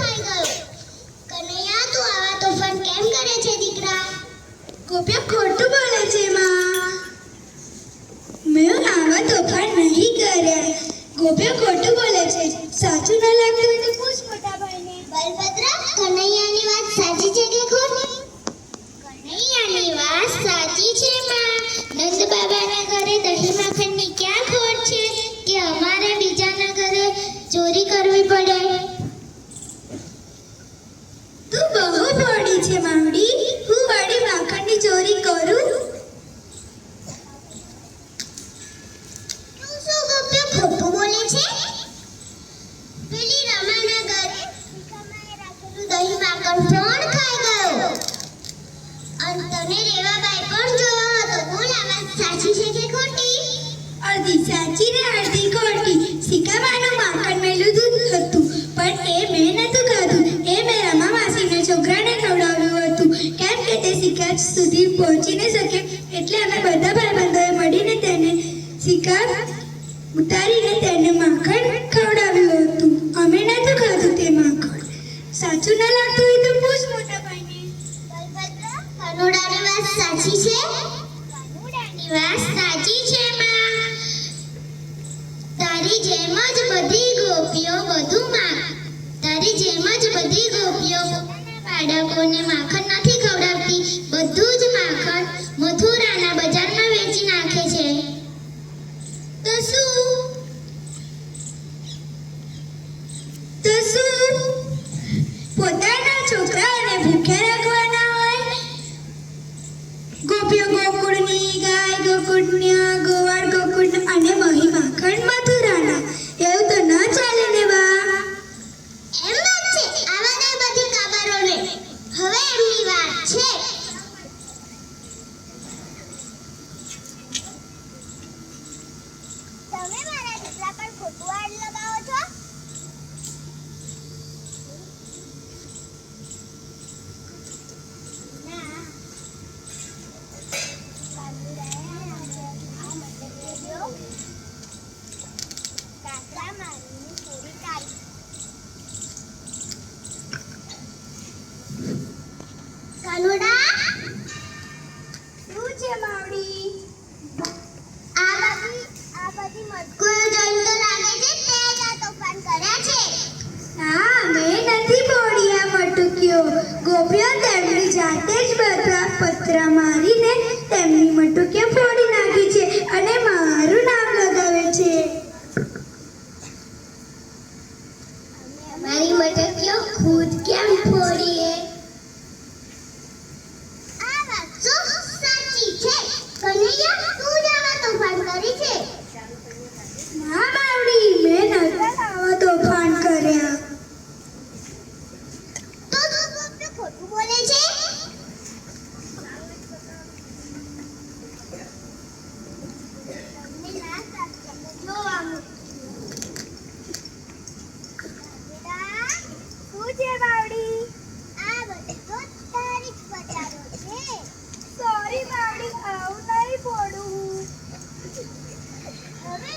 ખાઈ ગયો. કનૈયા તું આવા તોફાન કેમ કરે છે દીકરા? ગોપિયા ખોટું બોલે છે માં. મેં આવા તોફાન નહીં કર્યા. ગોપિયા ખોટું બોલે છે. સાચું ન લાગતું હોય તો પૂછ મોટા ભાઈને. બલભદ્ર, કનૈયાની વાત સાચી છે કે ખોટી? કનૈયાની વાત સાચી છે માં. નંદ બાબાના ઘરે દહીં માખણની ક્યાં ખોટ છે કે અમારે બીજાના ઘરે ચોરી કરવી પડે? તું બહુ ભોળી છે માવડી. હું વાળી માખણની ચોરી કરું? તું શું ગોપ્યો ખોટું બોલે છે? પેલી રમાના ઘરે ભીખામાએ રાખેલું દહીં માખણ કોણ ખાઈ ગયો? અને તને રેવાબાઈ પણ જોયો હતો. બોલ આ વાત સાચી છે કે ખોટી? અડધી સાચી ને અડધી ખોટી. સિક્કામાનું માખણ મેલું દૂધ હતું પણ એ મેં નતું ખાધું. એ મેં રમા માસીના છોકરાને ખવડાવ્યું હતું. કેમ કે તે સિક્કા સુધી પહોંચી ન શકે એટલે અમે બધા ભાઈબંધોએ મળીને તેને સિક્કા ઉતારીને તેને માખણ ખવડાવ્યું હતું. અમે નતું ખાધું તે માખણ. સાચું ન લાગતું હોય તો પૂછ મોટા ભાઈને. બલભદ્ર, કનોડાની વાત સાચી છે? કનોડાની વાત સાચી છે માં. તારી જેમ જ બધી ગોપીઓ પોતાના બાળકોને માખણ નથી ખવડાવતી. બધું જ માખણ મથુરાના બજારમાં વેચી નાખે છે. તો શું પોતાના છોકરાઓને ભૂખ્યા રાખવાના હોય? ગોપીઓ ગોકુળની, ગાય ગોકુળના, ગોવાળ ગોકુળના અને મહી માખણ મથુરાના. એવું તો ન ચાલે ને બા. એમ વાત છે. આવા દે બધી કાબરોને. હવે એમની વાત છે. તમે મારા દીકરા પર ખોટું આડ લગાવો છો? ના. કાકડા મારીને પૂરી કાઢી. કાનુડા, શું છે માવડી? આ બધી મટકુઓ જોઈને તો લાગે છે તે જ આ તોફાન કર્યા છે. ના, મેં નથી ફોડી આ મટકીઓ. ગોપીઓ તેમની જાતે જ બધા પતરા મારીને તેમની મટકીઓ ફોડી નાખી છે અને મારું નામ લગાવે છે. અમારી મટકીઓ ખુદ કેમ ફોડીએ? આ વાત તો સાચી છે. કનૈયા, તું જ આવા તોફાન કરી છે. ના માવડી, મેં નતા આવા તોફાન કર્યા. તો તું ગોપીઓ ખોટું બોલે છે? તમને ના સાચી જો આવું. શું છે માવડી? આ બધું તારી જ બચારો છે. સોરી માવડી, આવું નહીં ફોડું. હવે